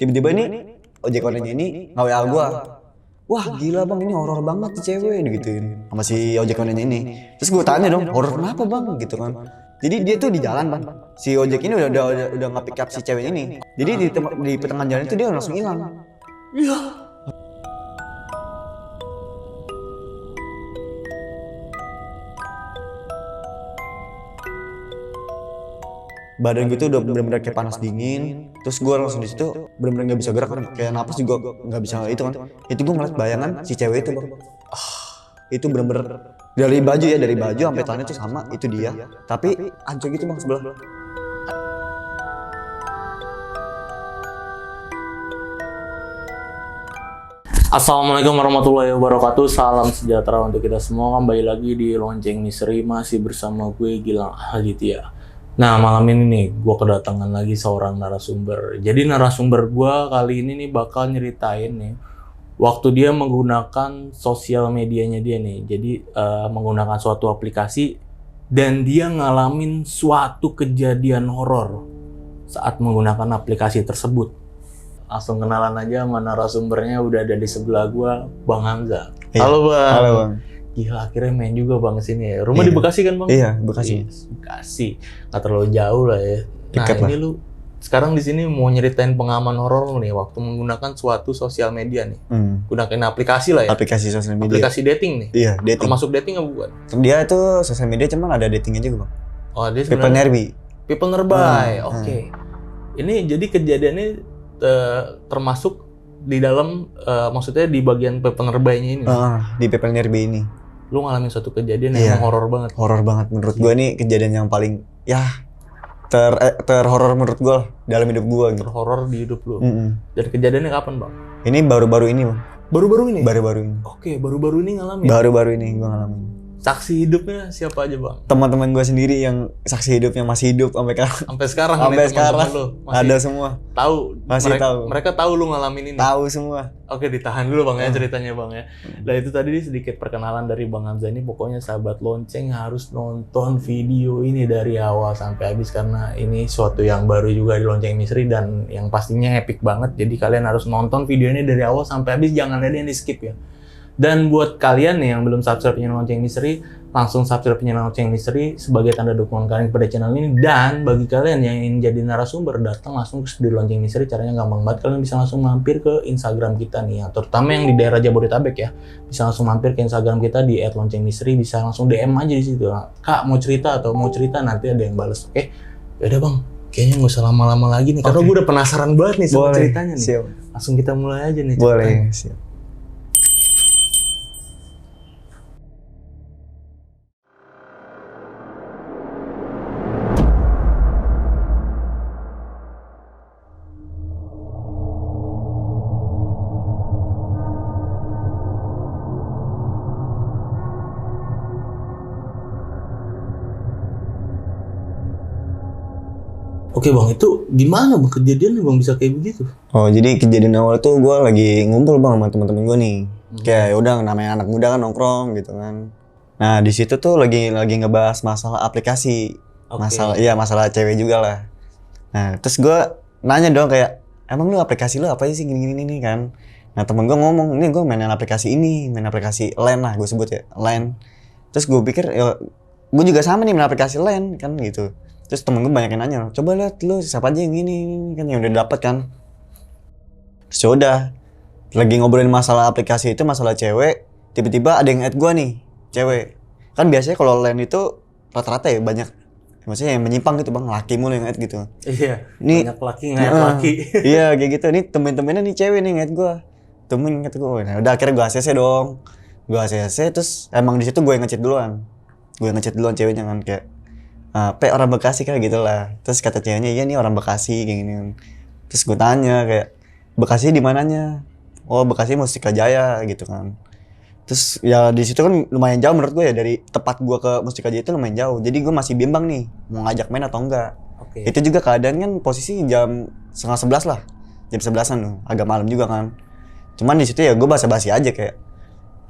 Tiba-tiba ini ojek online ini nge-WA gua. Wah gila bang, ini horor banget tuh cewek digituin sama si ojek online ini. Terus gua tanya dong, horor kenapa bang gitu kan. Jadi dia tuh di jalan bang, si ojek ini udah nge-pick up si cewek ini. Jadi di pertengahan jalan itu dia langsung hilang. Iya. Badan gue tuh udah bener-bener kayak panas dingin. Terus gue langsung di situ bener-bener nggak bisa gerak kan, kayak napas juga nggak bisa itu kan. Itu gue ngeliat bayangan si cewek itu bang. Itu bener-bener dari baju ya, dari baju sampai tangan itu sama, itu dia. Tapi hancur gitu bang sebelah. Assalamualaikum warahmatullahi wabarakatuh. Salam sejahtera untuk kita semua. Kembali lagi di Lonceng Misteri, masih bersama gue Gilang Aditya. Nah, malam ini nih gue kedatangan lagi seorang narasumber. Jadi narasumber gue kali ini nih bakal nyeritain nih waktu dia menggunakan sosial medianya dia nih. Jadi menggunakan suatu aplikasi dan dia ngalamin suatu kejadian horor saat menggunakan aplikasi tersebut. Langsung kenalan aja sama narasumbernya, udah ada di sebelah gua, Bang Hamzah. Iya. Halo Bang. Halo bang. Gila, akhirnya main juga Bang sini ya. Rumah Iya. di Bekasi kan Bang? Iya Bekasi. Yes, Bekasi. Nggak terlalu jauh lah ya. Nah Dekat ini lah. lu sekarang di sini mau nyeritain pengalaman horor lu nih waktu menggunakan suatu sosial media nih. Gunakan aplikasi lah ya. Aplikasi sosial media. Aplikasi dating nih. Iya dating. Termasuk dating apa bukan? Dia itu sosial media cuman ada datingnya juga bang. Oh, dia People sebenarnya Nerbi. People Nearby. Oke. Ini jadi kejadiannya termasuk di dalam maksudnya di bagian People Nearby-nya ini. Di People Nerbi ini. Lu ngalamin suatu kejadian Iya. yang horor banget. Horor banget menurut gue, ini kejadian yang paling ya terhoror menurut gue dalam hidup gue gitu. Terhoror di hidup lu. Dan kejadiannya kapan Bang? Ini baru-baru ini bang. Baru-baru ini? Baru-baru ini. Oke, baru-baru ini ngalamin. Baru-baru ini gue ngalamin. Saksi hidupnya siapa aja Bang? Teman-teman gue sendiri yang saksi hidupnya masih hidup sampai sekarang. Sampai sekarang Sampai nih, sekarang teman-teman lu masih ada semua. tahu. Masih tahu. Mereka tahu lu ngalamin ini. Tahu semua. Oke, ditahan dulu Bang ya ceritanya Bang ya. Nah itu tadi sedikit perkenalan dari Bang Hamzah ini. Pokoknya sahabat lonceng harus nonton video ini dari awal sampai habis karena ini suatu yang baru juga di Lonceng Misteri dan yang pastinya epic banget. Jadi kalian harus nonton video ini dari awal sampai habis, jangan ada yang di skip ya. Dan buat kalian nih yang belum subscribe channel Lonceng Misteri, langsung subscribe channel Lonceng Misteri sebagai tanda dukungan kalian kepada channel ini. Dan bagi kalian yang ingin jadi narasumber, datang langsung ke studio Lonceng Misteri. Caranya gampang banget, kalian bisa langsung mampir ke Instagram kita nih, ya. Terutama yang di daerah Jabodetabek ya, bisa langsung mampir ke Instagram kita di @loncengmisteri, bisa langsung DM aja di situ. Kak mau cerita atau mau cerita, nanti ada yang bales. Oke, yaudah Bang, kayaknya nggak usah lama-lama lagi nih, karena gue udah penasaran banget nih sama ceritanya nih. Siap. Langsung kita mulai aja nih. Boleh. Siap. Oke Bang, itu gimana Bang kejadiannya Bang bisa kayak begitu? Oh jadi kejadian awal tuh gue lagi ngumpul bang sama teman-teman gue nih. Kayak ya udah namanya anak muda kan nongkrong gitu kan. Nah di situ tuh lagi ngebahas masalah aplikasi. Oke. Masalah cewek juga lah. Nah terus gue nanya dong kayak, emang lu aplikasi lu apa sih gini-gini nih kan. Nah temen gue ngomong, ini gue main aplikasi LAN lah gue sebut ya, LAN. Terus gue pikir ya gue juga sama nih main aplikasi LAN kan gitu. Terus temen gue banyak yang nanya, coba lihat lu siapa aja yang ini kan yang udah dapet kan. Terus yaudah, lagi ngobrolin masalah aplikasi itu, masalah cewek, tiba-tiba ada yang add gue nih, cewek. Kan biasanya kalau LAN itu rata-rata ya banyak, maksudnya yang menyimpang gitu bang, laki mulu yang add gitu. Iya, Ini, banyak laki nggak laki. Iya kayak gitu, ini temen-temennya nih cewek nih nge-add gue. Temen nge-add gue, nah udah akhirnya gue ACC dong. Gue ACC, terus emang di situ gue yang ngechat duluan. Gue ngechat duluan ceweknya kan kayak, orang Bekasi kayak gitu lah. Terus kata ceweknya, iya nih orang Bekasi kayak gini. Terus gue tanya kayak, Bekasi di mananya? Oh Bekasi Mustika Jaya gitu kan. Terus ya di situ kan lumayan jauh menurut gue ya, dari tempat gue ke Mustika Jaya itu lumayan jauh. Jadi gue masih bimbang nih mau ngajak main atau enggak. Oke. Itu juga keadaan kan posisi jam 10:30 lah, jam 11-an tuh, agak malam juga kan. Cuman di situ ya gue basa-basi aja kayak,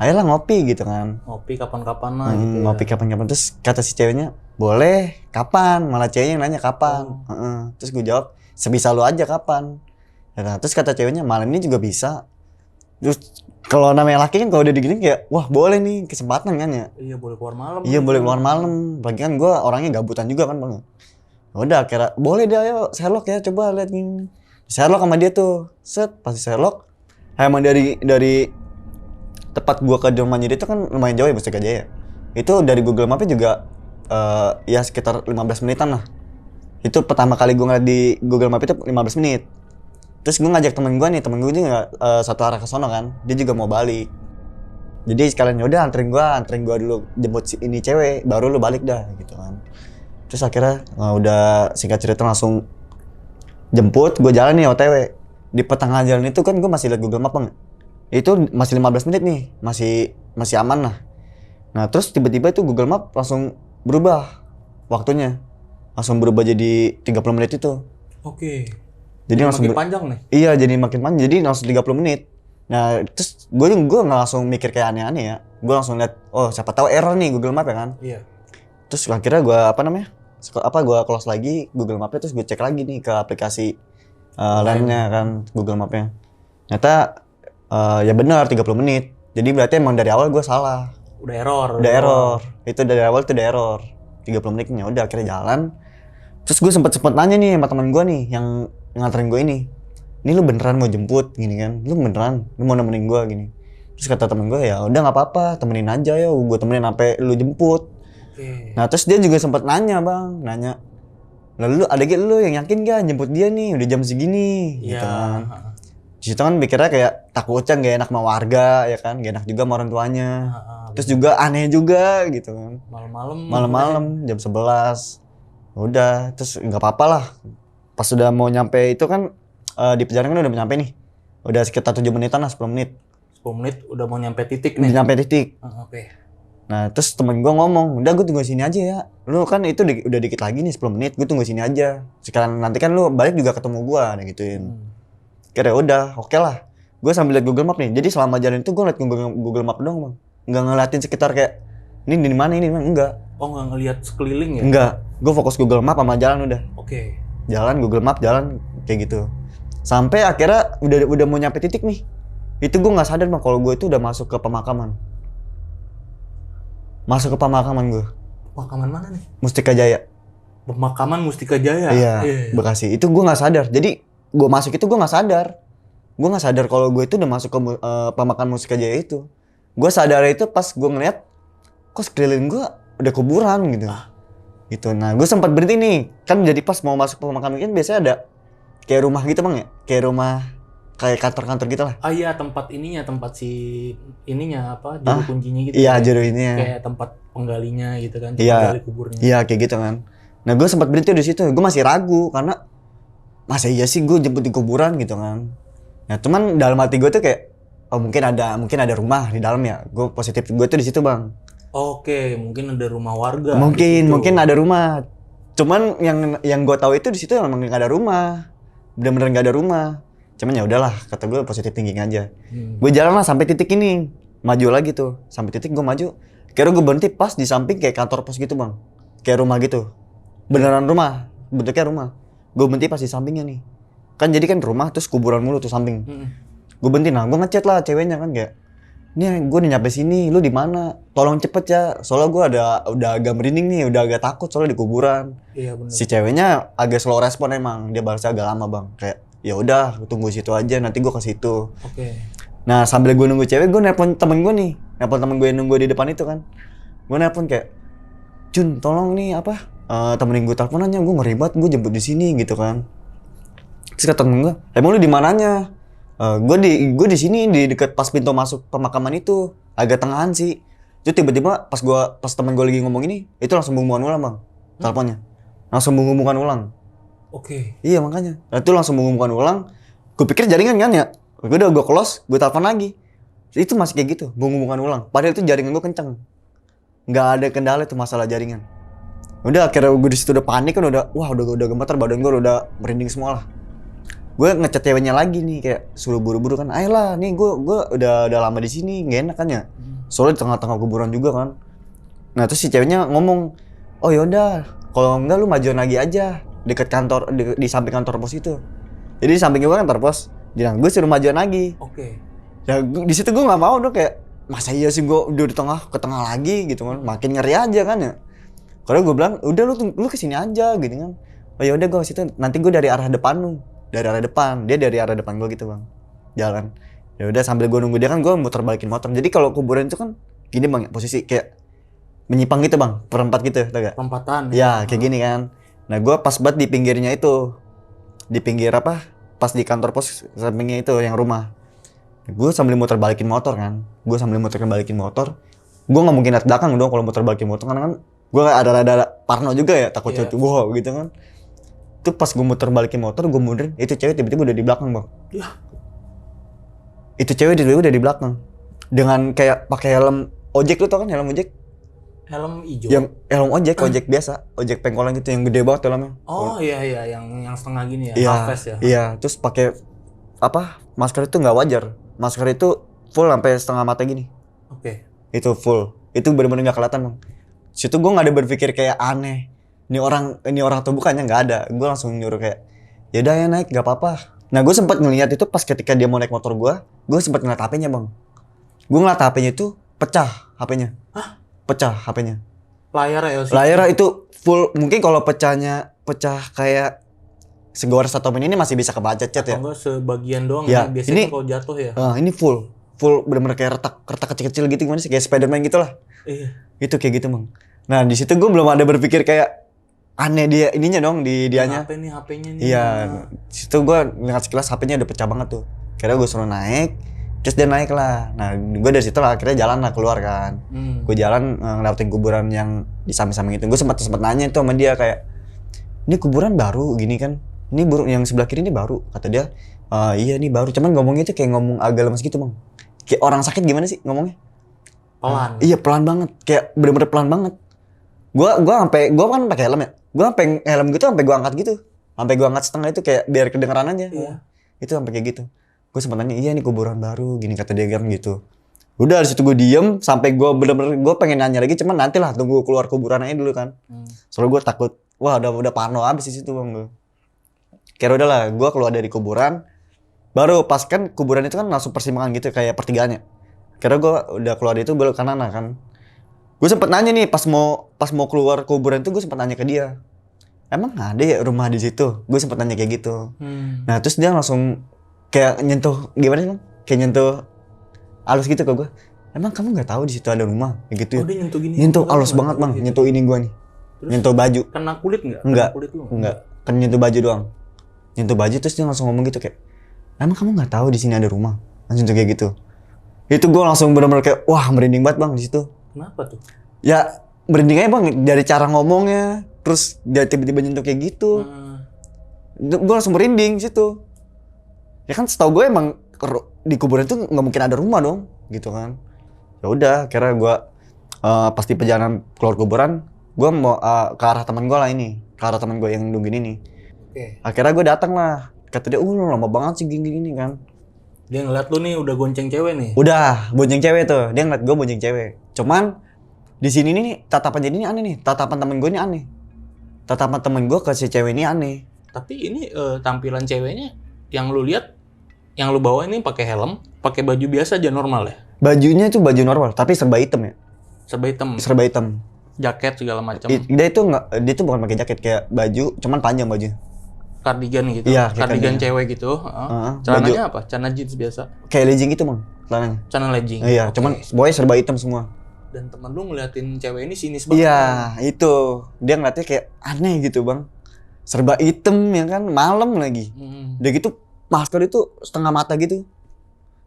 ayolah ngopi gitu kan. Ngopi kapan-kapan lah gitu ya. Ngopi kapan-kapan. Terus kata si ceweknya, boleh, kapan? Malah ceweknya yang nanya kapan. Terus gue jawab, sebisa lu aja kapan. Nah, terus kata ceweknya malam ini juga bisa. Terus kalau namanya laki kan kalau udah digini kayak wah boleh nih kesempatan kan ya. Iya boleh keluar malam. Iya boleh keluar malam. Apalagi kan gue orangnya gabutan juga kan bang. Udah akhirnya boleh deh ayo Sherlock ya coba lihat gini. Sherlock sama dia tuh set pasti Sherlock. Emang dari tempat gua ke rumahnya dia itu kan lumayan jauh ya Mustika Jaya. Itu dari Google Maps juga ya sekitar 15 menitan lah. Itu pertama kali gua ngeliat di Google Maps itu 15 menit. Terus gua ngajak temen gua juga satu arah ke sono kan. Dia juga mau balik. Jadi sekalian yaudah anterin gua dulu jemput ini cewek, baru lu balik dah gitu kan. Terus akhirnya udah singkat cerita langsung jemput, gue jalan nih OTW. Di pertengahan jalan itu kan gue masih liat Google Maps bang. Itu masih 15 menit nih, masih aman lah. Nah terus tiba-tiba itu Google Maps langsung berubah waktunya. Langsung berubah jadi 30 menit itu. Oke. Jadi langsung makin panjang nih? Iya jadi makin panjang, jadi langsung 30 menit. Nah terus gue nggak langsung mikir kayak aneh-aneh ya. Gue langsung liat, oh siapa tahu error nih Google Maps ya kan. Iya. Terus akhirnya gue gue close lagi Google Maps-nya, terus gue cek lagi nih ke aplikasi lainnya kan Google Maps-nya. Ternyata ya benar 30 menit. Jadi berarti emang dari awal gue salah. Udah error. Itu dari awal tuh udah error. 30 menitnya udah akhirnya jalan. Terus gue sempet nanya nih sama teman gue nih yang nganterin gue ini. Ini lu beneran mau jemput gini kan? Lu beneran? Lu mau nemenin gue gini? Terus kata temen gue ya udah nggak apa-apa, temenin aja ya. Gue temenin sampai lu jemput. Nah terus dia juga sempat nanya, lalu ada lu yang yakin gak jemput dia nih udah jam segini gitu kan. Di situ kan mikirnya kayak takutnya gak enak sama warga ya kan, gak enak juga sama orang tuanya. Terus juga aneh juga gitu kan. Malam-malam jam 11. Udah terus nggak apa-apa lah. Pas udah mau nyampe itu kan di perjalanan kan udah nyampe nih. Udah sekitar 7 menitan lah, 10 menit. 10 menit udah mau nyampe titik nih. Udah nyampe titik. Oke. Nah terus temen gue ngomong, udah gue tunggu sini aja ya. Lu kan itu udah dikit lagi nih 10 menit, gue tunggu sini aja. Sekarang nanti kan lu balik juga ketemu gue, nah gituin. Kira udah, oke lah. Gue sambil liat Google Map nih, jadi selama jalan itu gue liat Google Map doang bang. Nggak ngeliatin sekitar kayak, ini di mana, enggak. Oh nggak ngeliat sekeliling ya? Enggak, gue fokus Google Map sama jalan udah. Oke. Jalan, Google Map, jalan, kayak gitu. Sampai akhirnya udah mau nyampe titik nih. Itu gue nggak sadar bang, kalau gue itu udah masuk ke pemakaman. Gue. Pemakaman mana nih? Mustika Jaya. Pemakaman Mustika Jaya? Iya, Bekasi. Itu gue gak sadar. Jadi gue masuk itu gue gak sadar. Gue gak sadar kalau gue itu udah masuk ke pemakaman Mustika Jaya itu. Gue sadar itu pas gue ngeliat, kok sekeliling gue udah kuburan gitu. Gitu. Nah gue sempat berhenti nih. Kan jadi pas mau masuk pemakaman kan biasanya ada kayak rumah gitu bang ya? Kayak rumah, kayak kantor-kantor gitu lah. Iya tempat si ininya apa, juru kuncinya gitu. Iya juru ininya. Kayak tempat penggalinya gitu kan, penggali kuburnya. Iya kayak gitu kan. Nah gue sempat berhenti di situ, gue masih ragu karena masa iya sih gue jemput di kuburan gitu kan. Nah cuman dalam hati gue tuh kayak, oh mungkin ada rumah di dalam ya. Gue positif gue tuh di situ bang. Oke, mungkin ada rumah warga. Mungkin ada rumah. Cuman yang gue tahu itu di situ memang nggak ada rumah, bener-bener nggak ada rumah. Cuman ya udahlah, kata gue positif thinking aja. Gue jalan lah sampai titik ini, maju lagi tuh, sampai titik gue maju. Kira gue berhenti pas di samping kayak kantor pos gitu bang, kayak rumah gitu, beneran rumah, bentuknya rumah. Gue berhenti pas di sampingnya nih, kan jadi kan rumah terus kuburan mulu tuh samping. Gue berhenti, nah gue ngechat lah ceweknya kan kayak, nih gue udah nyampe sini, lu di mana? Tolong cepet ya, soalnya gue udah agak merinding nih, udah agak takut soalnya di kuburan. Iya bener. Si ceweknya agak slow respon emang, dia balasnya agak lama bang, kayak ya udah tunggu situ aja, nanti gue ke situ. Oke. Nah sambil gue nunggu cewek, gue nelpon temen gue yang nunggu di depan itu kan. Gue nelpon kayak, Jun tolong nih temenin gue teleponannya, gue ngeri banget, gue jemput di sini gitu kan. Terus kata temen gue, emang lu di mananya? Gue di sini di dekat pas pintu masuk pemakaman itu, agak tengahan sih. Terus tiba-tiba pas temen gue lagi ngomong ini, itu langsung bunguan ulang bang, teleponnya. Langsung bunguan ulang. Oke. Iya makanya. Nah, itu langsung mengumumkan ulang. Gue pikir jaringan kan ya. Gue close, gue telepon lagi. Itu masih kayak gitu, mengumumkan ulang. Padahal itu jaringan gue kenceng. Nggak ada kendala itu masalah jaringan. Udah akhirnya gue di situ udah panik kan udah gemeter, badan gue udah merinding semua lah. Gue ngechat ceweknya lagi nih kayak suruh buru-buru kan. Ayolah, nih gue udah lama di sini, nggak enak kan ya. Soalnya di tengah-tengah kuburan juga kan. Nah terus si ceweknya ngomong, oh yaudah, kalau enggak lu majuan lagi aja. Dekat kantor, di samping kantor pos itu. Jadi di samping gue kan terpos. Bilang gue suruh majuan lagi. Oke. Ya di situ gue nggak mau dong, kayak masa iya sih gue udah di tengah ke tengah lagi gitu kan, makin ngeri aja kan ya. Karena gue bilang udah lu kesini aja gitu kan. Oh ya udah gue ke situ, nanti gue dari arah depan lu, dari arah depan, dia dari arah depan gue gitu bang, jalan. Ya udah sambil gue nunggu dia kan gue muter balikin motor. Jadi kalau kuburan itu kan gini bang, posisi kayak menyimpang gitu bang, perempat gitu, tau gak? Perempatan. Ya kayak gini kan. Nah gue pas banget di pinggirnya itu, di pinggir apa? Pas di kantor pos sampingnya itu yang rumah. Gue sambil muter balikin motor kan, gue nggak mungkin lihat belakang dong kalau muter balikin motor, karena kan gue ada parno juga ya, takut cewek wow gitu kan. Itu pas gue muter balikin motor, gue mundurin, itu cewek tiba-tiba udah di belakang bang. Ya. Itu cewek tiba-tiba udah di belakang dengan kayak pakai helm ojek, lu tau kan helm ojek? Helm hijau. Yang helm ojek biasa, ojek pengkolan gitu yang gede banget helmnya. Oh iya yang setengah gini ya, Iya, half face ya. iya, terus pakai apa? Masker itu nggak wajar. Masker itu full sampai setengah mata gini. Oke. Itu full. Itu benar-benar nggak kelihatan bang. Situ gue nggak ada berpikir kayak aneh. Ini orang tuh bukannya, nggak ada. Gue langsung nyuruh kayak, ya udah ya naik, nggak apa-apa. Nah gue sempat ngeliat itu pas ketika dia mau naik motor gue sempat ngeliat HP-nya bang. Gue ngeliat HP-nya itu pecah HP-nya. Hah? Pecah HP-nya. Layar LCD. Layarnya itu full. Mungkin kalau pecah kayak segores atau ini masih bisa kebaca cat ya. Atau enggak sebagian doang Ya, ya. Biasanya ini- kan kalau jatuh ya. Ini full bener-bener kayak retak kecil-kecil gitu, gimana sih, kayak Spiderman gitu lah. Iya. Itu kayak gitu bang. Nah di situ gue belum ada berpikir kayak aneh dia ininya dong, di dianya. HP-nya nih. Iya, di situ gue ngeliat sekilas HP-nya udah pecah banget tuh. Kira gue suruh naik, terus dia naik lah. Nah gue dari situ lah akhirnya jalan lah keluar kan. Gue jalan ngelewatin kuburan yang di samping-samping itu. Gue sempat nanya itu sama dia kayak, ini kuburan baru gini kan? Ini burung yang sebelah kiri ini baru, kata dia. Iya nih baru, cuman ngomongnya tuh kayak ngomong agak lemes gitu bang. Kayak orang sakit gimana sih ngomongnya? Pelan. Iya pelan banget, kayak bener-bener pelan banget. Gua kan pakai helm ya. Gua sampai helm gitu sampai gua angkat gitu. Sampai gua angkat setengah itu kayak biar kedengeran aja. Iya. Itu sampai kayak gitu. Gue sempat nanya, iya nih kuburan baru gini, kata dia kan gitu. Udah dari situ gue diem sampai gua bener-bener gue pengen nanya lagi, cuman nanti lah tunggu keluar kuburan aja dulu kan. Soalnya gue takut, wah udah parno abis di situ bang gue. Kira udah lah, gue keluar dari kuburan. Baru pas kan kuburan itu kan langsung persimpangan gitu kayak pertigaannya. Kira gue udah keluar itu belok kanan lah kan. Gue sempet nanya nih pas mau keluar kuburan itu, gue sempet nanya ke dia, emang ada ya rumah di situ? Gue sempet nanya kayak gitu. Nah terus dia langsung kayak nyentuh gimana sih bang? Kayak nyentuh halus gitu ke gue. Emang kamu nggak tahu di situ ada rumah? Kayak gitu ya. Oh dia nyentuh gini. Nyentuh halus banget bang, Gitu. nyentuh ini gue nih. Terus? Nyentuh baju. Kena kulit nggak? Enggak. Kena kulit lu? Enggak. Kan nyentuh baju doang. Nyentuh baju terus dia langsung ngomong gitu kayak, emang kamu nggak tahu di sini ada rumah? Langsung kayak gitu. Itu gue langsung benar-benar kayak, wah merinding banget bang di situ. Kenapa tuh? Ya merinding aja bang dari cara ngomongnya, terus dia tiba-tiba nyentuh kayak gitu. Gue langsung merinding di situ. Ya kan setahu gue emang di kuburan itu nggak mungkin ada rumah dong, gitu kan. Ya udah, kira gue pas di perjalanan keluar kuburan, gue mau ke arah teman gue lah ini, ke arah teman gue yang nungguin ini. Oke. Akhirnya gue datang lah, kata dia, lama banget sih gini-gini kan. Dia ngeliat lu nih udah gonceng cewek nih. Udah, bonceng cewek tuh, dia ngeliat gue bonceng cewek. Cuman di sini nih tatapan jadi ini aneh nih, tatapan temen gue ini aneh. Tatapan temen gue ke si cewek ini aneh. Tapi ini tampilan ceweknya yang lu lihat, yang lu bawa ini pakai helm, pakai baju biasa aja normal ya? Bajunya tuh baju normal, tapi serba hitam ya. Serba hitam, Serba hitam. jaket segala macam. Dia tuh bukan pakai jaket, kayak baju, cuman panjang baju. Kardigan gitu. Iya, kayak kardigan kardigan. cewek gitu. Celananya apa? Celana jeans biasa. Kayak legging gitu bang, celananya. Celana legging. Iya, Oke. cuman pokoknya serba hitam semua. Dan temen lu ngeliatin cewek ini sinis banget. Iya, itu. Dia ngeliatnya kayak aneh gitu bang. Serba hitam ya kan, malam lagi. Udah gitu masker itu setengah mata gitu.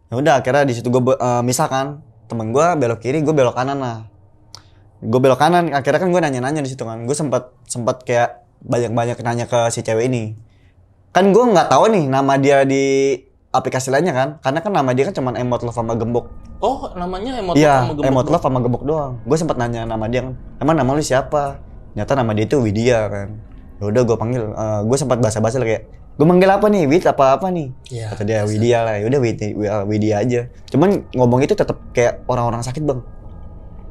Ya udah akhirnya di situ gue misalkan temen gue belok kiri, gue belok kanan lah. Gue belok kanan, akhirnya kan gue nanya-nanya di situ kan. Gue sempat kayak banyak nanya ke si cewek ini. Kan gue nggak tahu nih nama dia di aplikasi lainnya kan, karena kan nama dia kan cuma emot love sama gembok. Oh, namanya emot Iya, sama gembok. emot love sama gembok doang. Gue sempat nanya nama dia kan, emang nama lu siapa? Ternyata nama dia itu Widya kan. Ya udah gue panggil, gue sempat basa-basi lah kayak, gue manggil apa nih, Wid apa nih? Iya. Kata dia Widya lah, ya udah Widya aja. Cuman ngomong itu tetap kayak orang-orang sakit bang.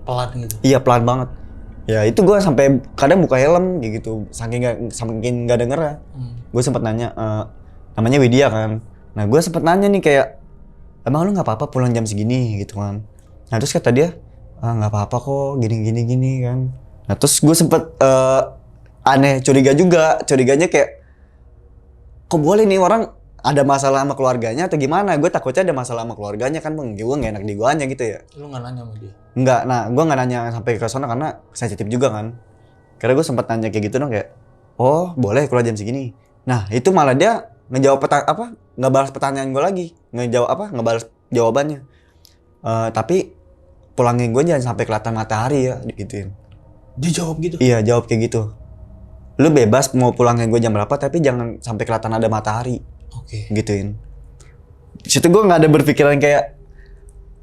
Pelan gitu. Iya pelan banget. Ya itu gue sampai kadang buka helm kayak gitu, saking nggak denger ya. Gue sempat nanya, namanya Widya kan. Nah gue sempet nanya nih kayak, emang lu nggak apa-apa pulang jam segini gitu kan. Nah terus kata dia, nggak apa-apa kok gini kan. Nah terus gue sempet aneh, curiganya kayak, kok boleh nih orang ada masalah sama keluarganya atau gimana? Gue takutnya ada masalah sama keluarganya kan bang, gue gak enak di guanya gitu ya. Lu nggak nanya sama dia? Enggak, nah gue gak nanya sampai ke sana karena sensitif juga kan. Karena gue sempat nanya kayak gitu dong kayak, oh boleh keluar jam segini. Nah itu malah dia ngejawab nggak balas pertanyaan gue lagi, nggak balas jawabannya. Tapi pulangin gue jangan sampai kelihatan matahari ya, gituin. Dia jawab gitu? Iya jawab kayak gitu. Lu bebas mau pulangin gue jam berapa tapi jangan sampai kelihatan ada matahari. Oke. Gituin. Di situ gue nggak ada berpikiran kayak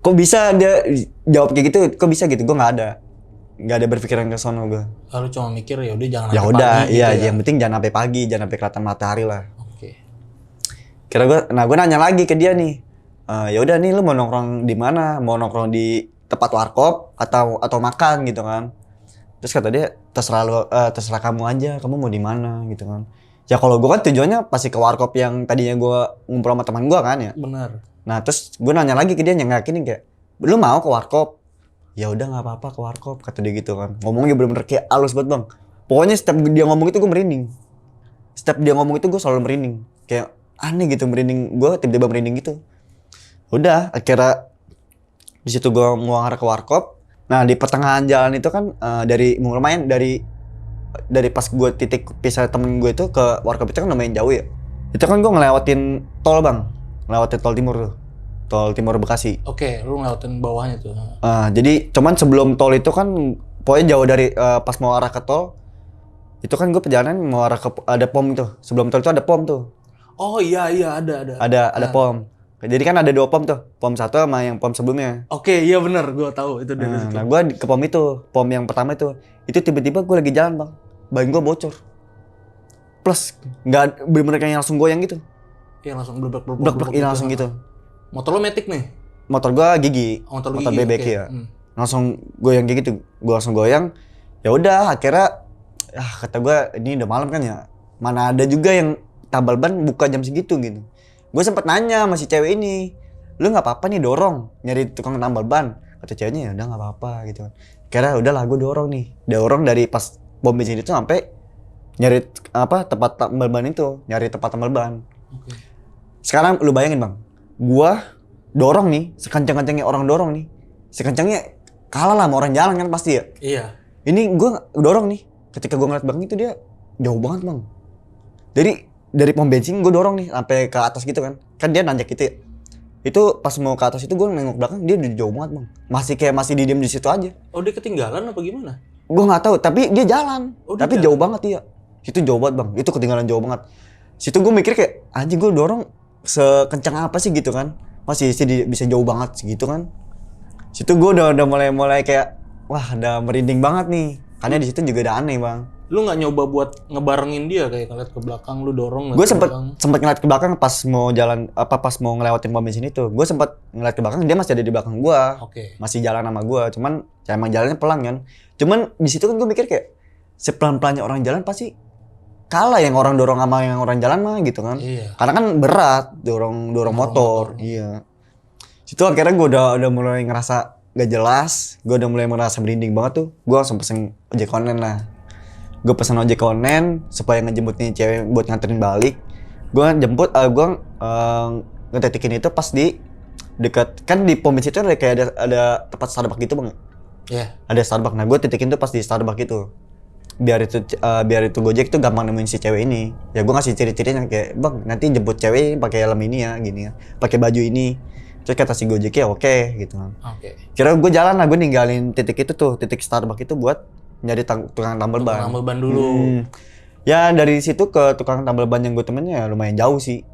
kok bisa dia jawab kayak gitu, kok bisa gitu, gue nggak ada berpikiran ke sono gue. Lalu cuma mikir ya udah jangan Ya sampai udah, pagi iya gitu ya. yang penting jangan sampai pagi, jangan sampai kelihatan matahari lah. Oke. Gue nanya lagi ke dia nih, ya udah nih lu mau nongkrong di mana? Mau nongkrong di tempat warkop atau makan gitu kan? Terus kata dia terserah kamu aja, kamu mau di mana gitu kan? Ya kalau gue kan tujuannya pasti ke warkop yang tadinya gue ngumpul sama teman gue kan ya. Benar. Nah terus gue nanya lagi ke dia yang yakinin kayak, lu mau ke warkop? Ya udah nggak apa-apa ke warkop kata dia gitu kan. Ngomongnya bener-bener kayak halus banget bang. Pokoknya setiap dia ngomong itu gue merinding. Setiap dia ngomong itu gue selalu merinding. Kayak aneh gitu merinding, gue tiba-tiba merinding gitu. Udah akhirnya di situ gue mau ngarah ke warkop. Nah di pertengahan jalan itu kan lumayan dari pas gue titik pisah temen gue itu ke warkop itu kan lumayan jauh ya. Itu kan gue ngelewatin tol bang, ngelewatin tol timur tuh, tol timur Bekasi. Oke, lu ngelewatin bawahnya tuh. Jadi cuman sebelum tol itu kan pokoknya jauh dari pas mau arah ke tol itu kan gue perjalanan mau arah ke ada pom itu. Sebelum tol itu ada pom tuh. Oh iya ada. Ada pom. Jadi kan ada 2 pom tuh, pom 1 sama yang pom sebelumnya. Oke, iya benar, gue tahu itu dari situ. Nah gue ke pom itu, pom yang pertama itu tiba-tiba gue lagi jalan bang, ban gue bocor. Plus nggak bener-bener kayak langsung goyang gitu. Iya langsung blek Blek langsung gitu. Motor lo matic nih? Motor gue Gigi, Motor bebek okay. ya. Langsung goyang kayak gitu, gue langsung goyang. Ya udah akhirnya, kata gue ini udah malam kan ya, mana ada juga yang tambal ban buka jam segitu gitu. Gue sempet nanya sama si cewek ini, lu nggak apa-apa nih dorong nyari tukang tambal ban? Kata ceweknya ya udah nggak apa-apa gitu. Kira udahlah gue dorong dari pas pom bensin itu sampai nyari tempat tambal ban itu, nyari tempat tambal ban. Okay. Sekarang lu bayangin bang, gua dorong nih, sekencang-kencangnya orang dorong nih, sekencangnya kalah lah sama orang jalan kan pasti ya. Iya. Ini gua dorong nih, ketika gua ngeliat bang itu dia jauh banget bang. Dari pom bensin gua dorong nih sampai ke atas gitu kan dia nanjak gitu ya. Itu pas mau ke atas itu gua nengok belakang dia udah jauh banget bang, masih didiem di situ aja. Oh dia ketinggalan apa gimana? Gua nggak tahu, tapi dia jalan, tapi jalan. jauh banget dia. Situ jauh banget bang, itu ketinggalan jauh banget. Situ gue mikir kayak anjing gue dorong sekencang apa sih gitu kan, masih bisa jauh banget segitu kan. Situ gue udah mulai kayak wah udah merinding banget nih, karena di situ juga ada aneh bang. Lu nggak nyoba buat ngebarengin dia kayak ngeliat ke belakang lu dorong? Gue sempet ngeliat ke belakang pas mau jalan pas mau ngelewatin pom bensin itu, gue sempet ngeliat ke belakang dia masih ada di belakang gue. Oke. Masih jalan sama gue, cuman ya emang jalannya pelan kan. Cuman di situ kan gue mikir kayak sepelan-pelannya orang jalan pasti kalah yang orang dorong sama yang orang jalan mah gitu kan. Iya. Karena kan berat dorong motor. Iya. Situ akhirnya gue udah mulai ngerasa gak jelas, gue udah mulai merasa merinding banget tuh. Gue langsung pesen ojek online lah. Gue pesen ojek online supaya ngejemput nih cewek buat nganterin balik. Gue ngetikin itu pas di dekat kan di pom bensin itu ada kayak ada tempat Starbucks gitu bang. Iya. Ada Starbucks. Nah gue titikin tuh pas di Starbucks itu. Biar itu Gojek tuh gampang nemuin si cewek ini. Ya gue ngasih ciri-cirinya kayak bang nanti jemput cewek pakai helm ini ya gini ya, pakai baju ini. Terus kata si Gojeknya oke gitu kan. Oke. Kira gue jalan lah, gue ninggalin titik itu tuh, titik Starbucks itu buat nyari tukang tambal ban. Tambal ban dulu. Ya dari situ ke tukang tambal ban yang gue temennya ya lumayan jauh sih.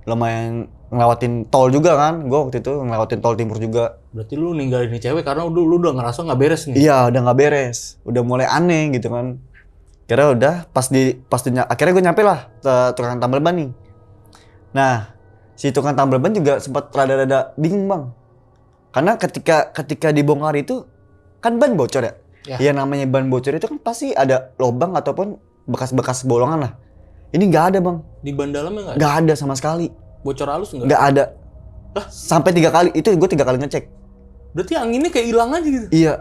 Lumayan ngelewatin tol juga kan. Gue waktu itu ngelewatin tol timur juga. Berarti lu ninggalin nih cewek karena lu udah ngerasa nggak beres nih. Iya udah nggak beres, udah mulai aneh gitu kan. Kira udah akhirnya gue nyampe lah ke tukang tambal ban nih. Nah si tukang tambal ban juga sempat rada-rada bingung bang, karena ketika dibongkar itu kan ban bocor ya. Ya namanya ban bocor itu kan pasti ada lubang ataupun bekas-bekas bolongan lah. Ini nggak ada bang. Di ban dalamnya nggak ada? Nggak ada sama sekali. Bocor halus nggak? Nggak ada. Lah? Sampai 3 kali. Itu gue 3 kali ngecek. Berarti anginnya kayak hilang aja gitu? Iya.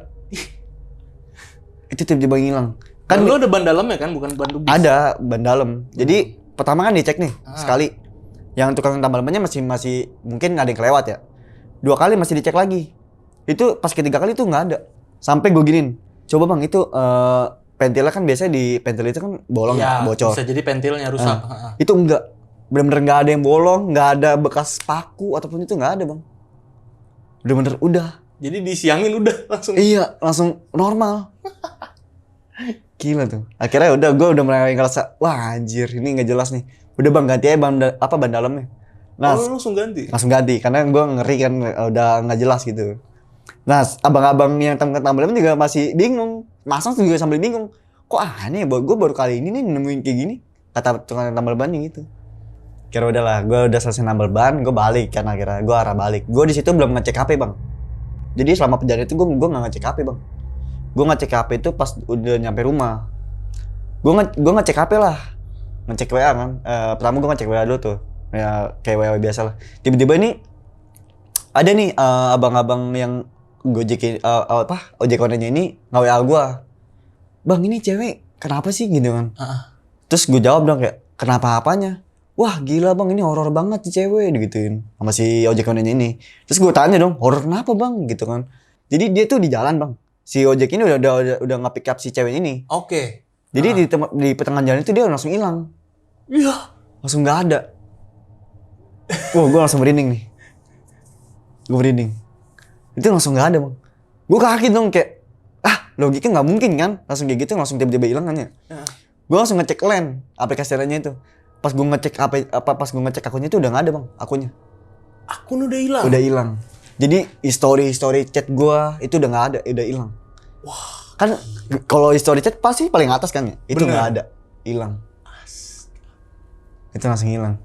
Itu tiba-tiba ngilang. Kan Kan lu ada ban dalamnya kan, bukan ban tubis? ada ban dalam. Jadi pertama kan dicek nih sekali. Yang tukang tambal bannya masih mungkin ada yang kelewat ya. 2 kali masih dicek lagi. Itu pas ketiga kali itu nggak ada. Sampai gue giniin. Coba bang itu pentilnya kan biasanya di pentil itu kan bolong ya, bocor. bisa jadi pentilnya rusak. Itu enggak. Bener-bener nggak ada yang bolong, nggak ada bekas paku ataupun itu nggak ada bang. Bener-bener udah. Jadi disiangin udah langsung. Iya, langsung normal. Gila tuh. Akhirnya udah gue udah mulai ngerasa, wah anjir ini nggak jelas nih. Udah bang ganti aja ban dalamnya. Nah, lu langsung ganti? langsung ganti karena gue ngeri kan udah nggak jelas gitu. Nah, abang-abang yang tambal ban juga masih bingung. Masang juga sambil bingung. Kok aneh ya, gue baru kali ini nih nemuin kayak gini. Kata tukang tambal ban gitu. Kira udahlah, gue udah selesai nambal ban, gue balik kan akhirnya. Gue arah balik. Gue di situ belum ngecek HP bang. Jadi selama perjalanan itu gue nggak ngecek HP bang. Gue ngecek HP itu pas udah nyampe rumah. Gue ngecek HP lah, ngecek WA kan. Pertama gue ngecek WA dulu tuh, ya kayak WA biasa lah. Tiba-tiba ini ada nih abang-abang yang gojekin ojek online-nya ini nge-WA gue. Bang ini cewek kenapa sih gitu kan? Terus gue jawab dong kayak kenapa apanya? Wah gila bang ini horor banget si cewek digituin sama si ojek online ini. Terus gue tanya dong horor kenapa bang gitu kan? Jadi dia tuh di jalan bang. Si ojek ini udah nge-pick up si cewek ini. Oke. Jadi di pertengahan jalan itu dia langsung hilang. Iya. Langsung nggak ada. Wah gue langsung merinding nih. Gue merinding. Itu langsung nggak ada bang. Gue kaget dong kayak logiknya nggak mungkin kan? Langsung kayak gitu langsung tiba-tiba hilang kan ya. Gue langsung ngecek LAN aplikasi LAN-nya itu. Pas gue ngecek pas gue ngecek akunnya itu udah nggak ada bang akunnya. Akun udah hilang. Udah hilang. Jadi history chat gue itu udah nggak ada, udah hilang. Wah. Kan kalau history chat pasti paling atas kan ya. Itu nggak ada, hilang. Itu langsung hilang.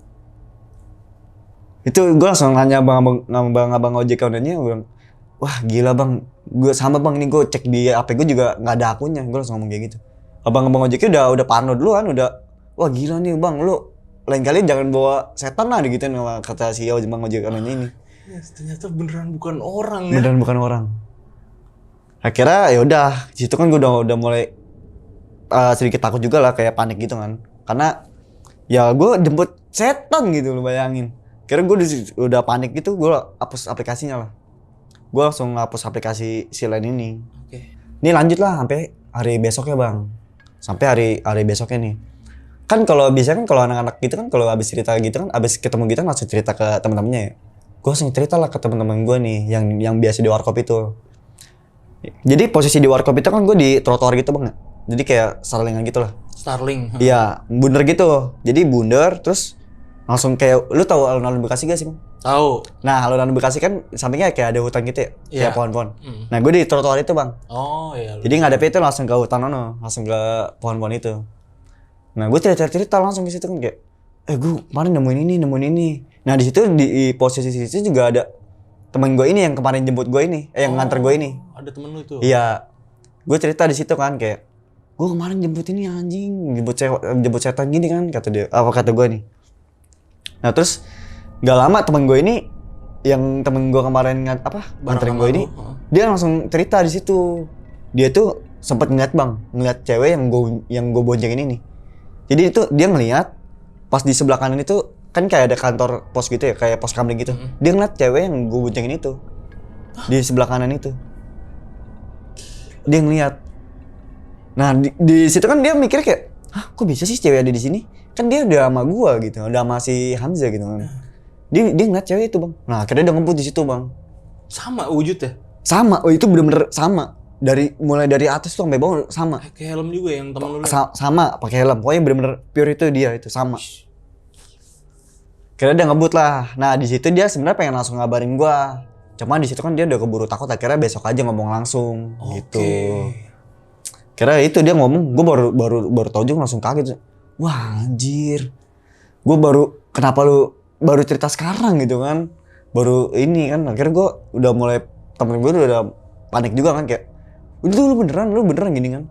Itu gue langsung nanya abang ojek online-nya, gue bilang, wah gila bang, gue sama bang ini gue cek di HP gue juga nggak ada akunnya. Gue langsung ngomong kayak gitu. Abang ojeknya udah parno dulu kan, udah wah gila nih bang, lu lain kali jangan bawa setan lah gitu kata si bang ojek online ini. Ya, ternyata beneran bukan orang ya. Beneran bukan orang. Akhirnya ya udah, di situ kan gue udah mulai sedikit takut juga lah, kayak panik gitu kan. Karena ya gue jemput setan gitu lu bayangin. Akhirnya gue udah panik gitu, gue hapus aplikasinya lah. Gue langsung hapus aplikasi si LAN ini. Oke. Ini lanjut lah sampai hari besoknya bang. Sampai hari besoknya nih. Kan kalau biasanya kan kalau anak-anak gitu kan kalau habis cerita gitu kan, habis ketemu gitu kan langsung cerita ke teman-temannya ya. Gue langsung cerita lah ke teman-teman gue nih yang biasa di warkop itu. Jadi posisi di warkop itu kan gue di trotoar gitu bang. Jadi kayak Starlingan gitu lah. Starling. Iya, bunder gitu. Jadi bunder terus langsung kayak, lu tahu alun-alun Bekasi gak sih bang? Tahu. Nah alun-alun Bekasi kan sampingnya kayak ada hutan gitu ya, kayak pohon-pohon. Nah gue di trotoar itu bang. Oh iya. Jadi ngadepnya itu langsung ke hutan langsung ke pohon-pohon itu. Nah gue cerita langsung ke situ kan kayak, gue kemarin nemuin ini. Nah di situ di posisi situ juga ada teman gue ini yang kemarin jemput gue ini, yang nganter gue ini. Ada temen lu tuh? Iya, gue cerita di situ kan kayak, gue kemarin jemput ini anjing, jemput setan gini kan kata dia, kata gue nih. Nah terus nggak lama teman gue ini, yang temen gue kemarin nganterin gue ini, dia langsung cerita di situ. Dia tuh sempet ngeliat cewek yang gue boncengin ini. Jadi itu dia ngeliat pas di sebelah kanan itu kan kayak ada kantor pos gitu ya, kayak pos kamling gitu. Dia ngeliat cewek yang gue boncengin itu di sebelah kanan itu. Dia ngeliat. Nah di situ kan dia mikir kayak, kok bisa sih cewek ada di sini? Kan dia udah sama gue gitu, udah sama si Hamzah gitu kan. Dia ngeliat cewek itu bang. Nah akhirnya dia ngebut di situ bang. Sama wujudnya? Sama, itu bener-bener sama. Mulai dari atas tuh sampai bawah sama. Kayak helm juga yang temen lu liat? Sama, pakai helm. Pokoknya bener-bener pure itu dia itu sama. Akhirnya dia ngebut lah. Nah di situ dia sebenarnya pengen langsung ngabarin gua. Cuman di situ kan dia udah keburu takut. Akhirnya besok aja ngomong langsung gitu. Akhirnya itu dia ngomong, gua baru tahu juga langsung kaget. Wah anjir. Gua kenapa lu baru cerita sekarang gitu kan? Baru ini kan. Akhirnya gua udah mulai, temen gua udah panik juga kan kayak, lu beneran gini kan.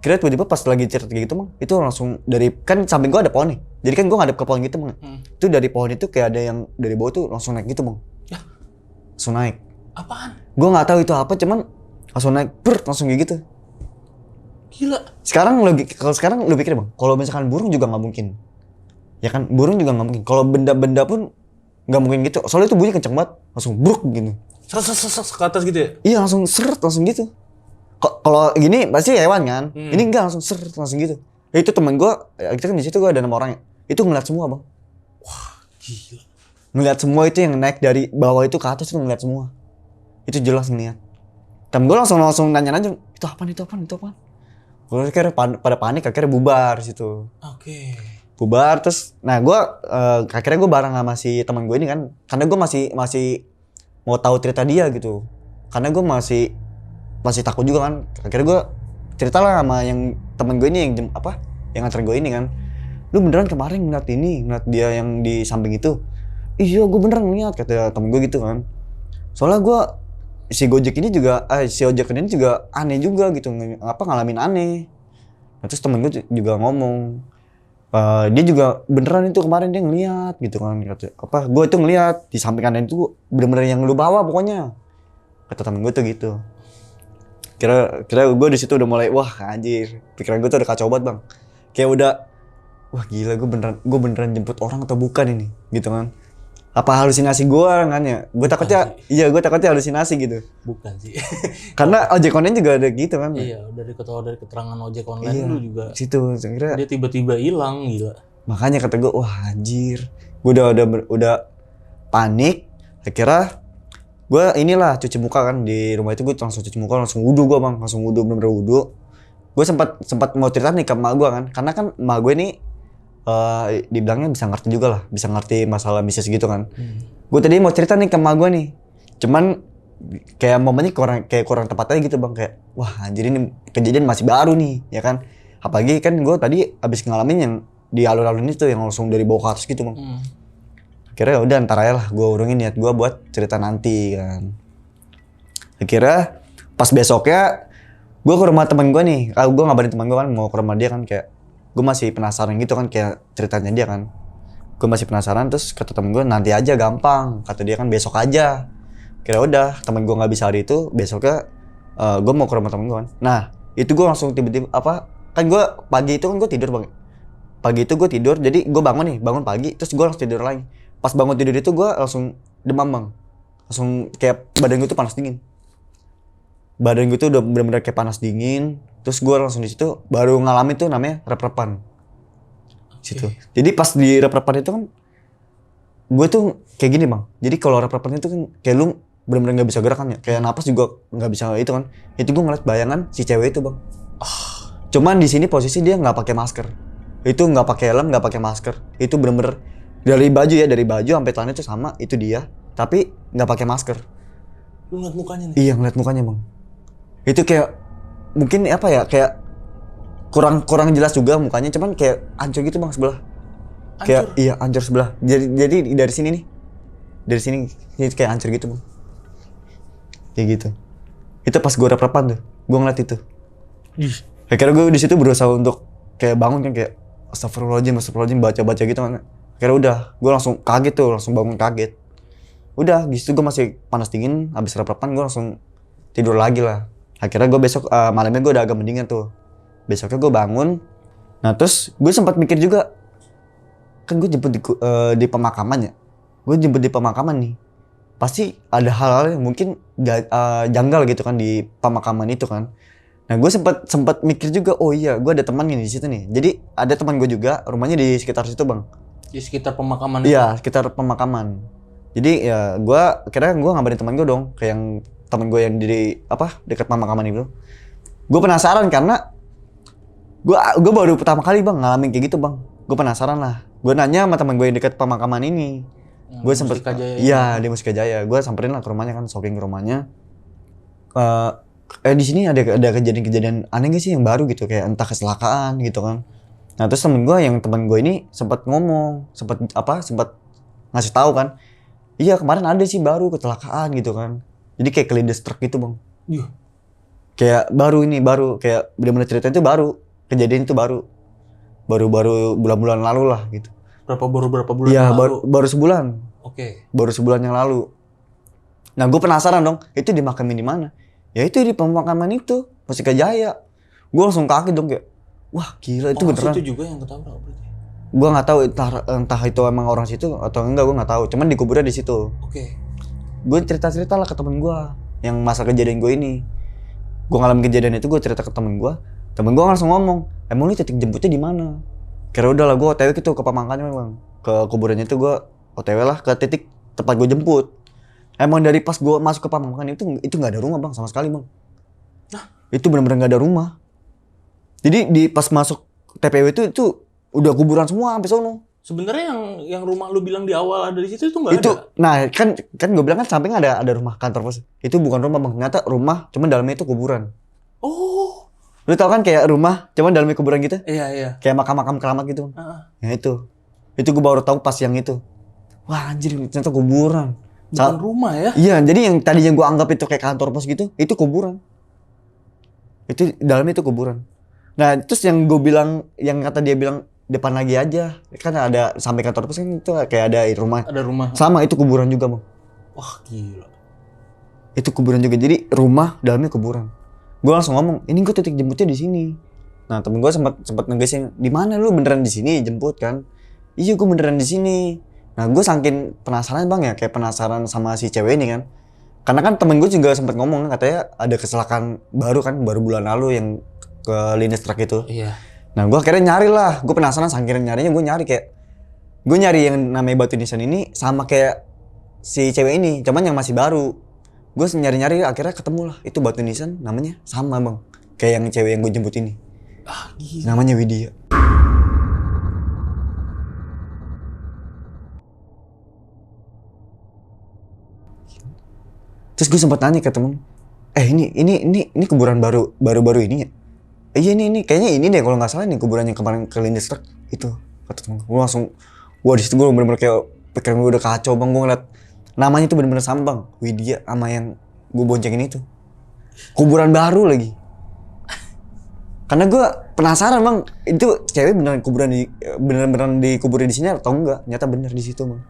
Akhirnya tiba-tiba pas lagi cerita kayak gitu bang, itu langsung dari, kan samping gua ada pohon nih, jadi kan gua ngadep ke pohon gitu bang. Itu dari pohon itu kayak ada yang dari bawah tuh langsung naik gitu bang. Ya, Langsung naik. apaan? Gua nggak tahu itu apa, cuman langsung naik, langsung kayak gitu. Gila. Kalau sekarang lu pikir bang, kalau misalkan burung juga nggak mungkin, ya kan, burung juga nggak mungkin. Kalau benda-benda pun nggak mungkin gitu, soalnya itu bunyi kenceng banget, langsung bruk gitu. Seret ke atas gitu ya? Iya langsung seret, langsung gitu. Kalau gini pasti hewan kan, ini enggak, langsung seret, langsung gitu. Itu temen gua, kita kan di situ gua ada 6 orang ya, itu ngeliat semua bang. Gila. Ngeliat semua itu yang naik dari bawah itu ke atas, itu ngeliat semua. Itu jelas ngeliat. Temen gua langsung nanya-nanya, itu apaan? Gue akhirnya pada panik, akhirnya bubar situ. Oke. Bubar terus, nah gua akhirnya gua bareng sama si teman gue ini kan, karena gua masih mau tahu cerita dia gitu. Karena gua masih takut juga kan. Akhirnya gua cerita lah sama yang temen gue ini yang nganterin gue ini kan. Lu beneran kemarin ngeliat dia yang di samping itu? Iya gue beneran ngeliat, kata temen gue gitu kan. Soalnya gue si ojek ini juga aneh juga gitu, ngalamin aneh. Nah, terus temen gue juga ngomong, dia juga beneran itu kemarin dia ngeliat gitu kan, kata gue itu ngeliat di samping kanan itu bener-bener yang lu bawa pokoknya, kata temen gue tuh gitu. Kira gue di situ udah mulai, wah anjir, pikiran gue tuh udah kacau banget bang. Kayak udah, wah gila, gue beneran jemput orang atau bukan ini, gitu kan? Apa halusinasi gue kan ya? Gue takutnya halusinasi gitu. Bukan sih. Karena ojek online juga ada gitu kan? Iya, dari keterangan ojek online lu juga. Situ, kira dia tiba-tiba hilang, gila. Makanya kata gue, wah anjir, gue udah panik. Akhirnya gue inilah cuci muka kan di rumah itu, gue langsung cuci muka, langsung wudu gue bang, bener-bener wudu. Gue sempat mau cerita nih ke emak gue kan, karena kan emak gue ini dibilangnya bisa ngerti juga lah, bisa ngerti masalah bisnis gitu kan. Gue tadi mau cerita nih ke emak gue nih, cuman kayak momennya kurang tepat aja gitu bang, kayak wah anjir ini kejadian masih baru nih ya kan. Apalagi kan gue tadi abis ngalamin yang di alun-alun itu yang langsung dari bawah ke atas gitu bang. Akhirnya udah ntar aja lah, gue urungin niat gue buat cerita nanti kan. Akhirnya pas besoknya gue ke rumah temen gue nih, gue ngabarin temen gue kan mau ke rumah dia kan, kayak gue masih penasaran gitu kan kayak ceritanya dia kan. Gue masih penasaran, terus kata temen gue nanti aja gampang, kata dia kan besok aja. Kira udah, temen gue nggak bisa hari itu, besoknya gue mau ke rumah temen gue kan. Nah itu gue langsung tiba-tiba kan gue pagi itu kan gue tidur bang. Pagi itu gue tidur, jadi gue bangun pagi, terus gue langsung tidur lagi. Pas bangun tidur itu gue langsung demam bang, langsung kayak badan gue tuh panas dingin. Badan gue tuh udah bener-bener kayak panas dingin. Terus gue langsung di situ baru ngalamin tuh namanya rep-repan. Situ. Jadi pas di rep-repan itu kan gue tuh kayak gini bang. Jadi kalau rep-repan itu kan kayak lu bener-bener nggak bisa gerak kan ya. Kayak napas juga nggak bisa itu kan. Itu gue ngeliat bayangan si cewek itu bang. Cuman di sini posisi dia nggak pakai masker. Itu nggak pakai helm, nggak pakai masker. Itu bener-bener dari baju sampai celana itu sama, itu dia. Tapi nggak pakai masker. Lu ngeliat mukanya nih? Iya ngeliat mukanya bang. Itu kayak mungkin apa ya, kayak kurang jelas juga mukanya, cuman kayak hancur gitu bang sebelah. Hancur? Kayak iya hancur sebelah. Jadi dari sini nih, dari sini ini kayak hancur gitu bang. Kayak gitu. Itu pas gue rep-repan tuh, gue ngeliat itu. Akhirnya gue di situ berusaha untuk kayak bangun kan, kayak astagfirullahaladzim, baca gitu kan. Akhirnya udah, gue langsung kaget tuh, langsung bangun kaget. Udah, di situ gue masih panas dingin, habis rep-repan gue langsung tidur lagi lah. Akhirnya gue besok malamnya gue udah agak mendingan tuh. Besoknya gue bangun. Nah terus gue sempat mikir juga, kan gue jemput di pemakaman ya. Gue jemput di pemakaman nih. Pasti ada hal-hal yang mungkin janggal gitu kan di pemakaman itu kan. Nah gue sempat mikir juga, oh iya gue ada teman nih di situ nih. Jadi ada teman gue juga, rumahnya di sekitar situ bang. Di sekitar pemakaman itu? Iya, sekitar pemakaman. Jadi ya akhirnya gue ngabarin teman gue dong, kayak yang temen gue yang di dekat pemakaman itu. Gue penasaran karena gue baru pertama kali bang ngalamin kayak gitu bang. Gue penasaran lah. Gue nanya sama temen gue yang dekat pemakaman ini. Gue sempet, iya di Mustika Jaya. Gue samperin lah ke rumahnya kan, shopping ke rumahnya. Di sini ada kejadian aneh gak sih yang baru gitu, kayak entah kecelakaan gitu kan. Nah terus temen gue ini sempat ngasih tahu kan. Iya kemarin ada sih baru kecelakaan gitu kan. Jadi kayak kelindes truk gitu bang. Iya. Kayak baru kayak bener-bener cerita itu baru, kejadian itu baru bulan-bulan lalu lah gitu. Berapa bulan Iya, yang lalu? baru sebulan. Oke. Baru sebulan yang lalu. Nah, gue penasaran dong, itu dimakamin di mana? Ya itu di pemakaman itu, Mustika Jaya. Gue langsung kaget dong kayak, wah gila itu beneran. Itu juga yang ketabrak berarti. Gue nggak tahu entah itu emang orang situ atau enggak, gue nggak tahu. Cuman dikuburnya di situ. Oke. Gue cerita lah ke temen gue yang masa kejadian gue ini. Gue ngalamin kejadian itu, gue cerita ke temen gue langsung ngomong, emang lu titik jemputnya di mana? Kira udah lah, gue OTW gitu ke pemakamannya memang, ke kuburannya itu gue OTW lah ke titik tempat gue jemput. Emang dari pas gue masuk ke pemakaman itu nggak ada rumah bang sama sekali bang. Nah, itu benar-benar nggak ada rumah. Jadi di pas masuk TPW itu udah kuburan semua sampai sono. sebenarnya yang rumah lu bilang di awal ada di situ itu nggak Itu, ada. nah kan gue bilang kan samping ada rumah kantor pos. Itu bukan rumah bang, ternyata rumah, cuman dalamnya itu kuburan. Oh. Lu tau kan kayak rumah, cuman dalamnya kuburan gitu? Iya. Kayak makam-makam keramat gitu bang. Ya itu gue baru tahu pas yang itu. Wah anjir, ternyata kuburan. Bukan rumah ya? Iya, jadi yang tadi yang gue anggap itu kayak kantor pos gitu, itu kuburan. Itu dalamnya itu kuburan. Nah terus yang gue bilang, yang kata dia bilang depan lagi aja, kan ada sampai kantor pos kan itu kayak ada rumah. Ada rumah. Sama itu kuburan juga bang. Wah gila. Itu kuburan juga, jadi rumah dalamnya kuburan. Gue langsung ngomong, ini gue titik jemputnya di sini. Nah temen gue sempat ngegesin, di mana lu beneran di sini jemput kan? Iya gue beneran di sini. Nah gue saking penasaran bang ya, kayak penasaran sama si cewek ini kan. Karena kan temen gue juga sempat ngomong katanya ada kecelakaan baru kan, baru bulan lalu yang ke Linus Truck itu. Iya. Nah gue akhirnya nyari lah, gue penasaran saking nyarinya gue nyari kayak, gue nyari yang namanya batu nisan ini sama kayak si cewek ini, cuman yang masih baru. Gue nyari-nyari akhirnya ketemu lah, itu batu nisan namanya sama bang, kayak yang cewek yang gue jemput ini. Ah gila. Namanya Widya. Terus gue sempat tanya ke temen, ini kuburan baru ini ya? Iya ini kayaknya ini deh kalau nggak salah nih kuburan yang kemarin ke Linus Truck itu, kata temen gue. Langsung, wah di situ gue bener-bener kayak pikiran gue udah kacau bang. Gue ngeliat namanya tuh bener-bener sama bang, Widya sama yang gue boncengin itu. Kuburan baru lagi. Karena gue penasaran bang, itu cewek beneran dikuburin di sini atau enggak? Nyata bener di situ bang.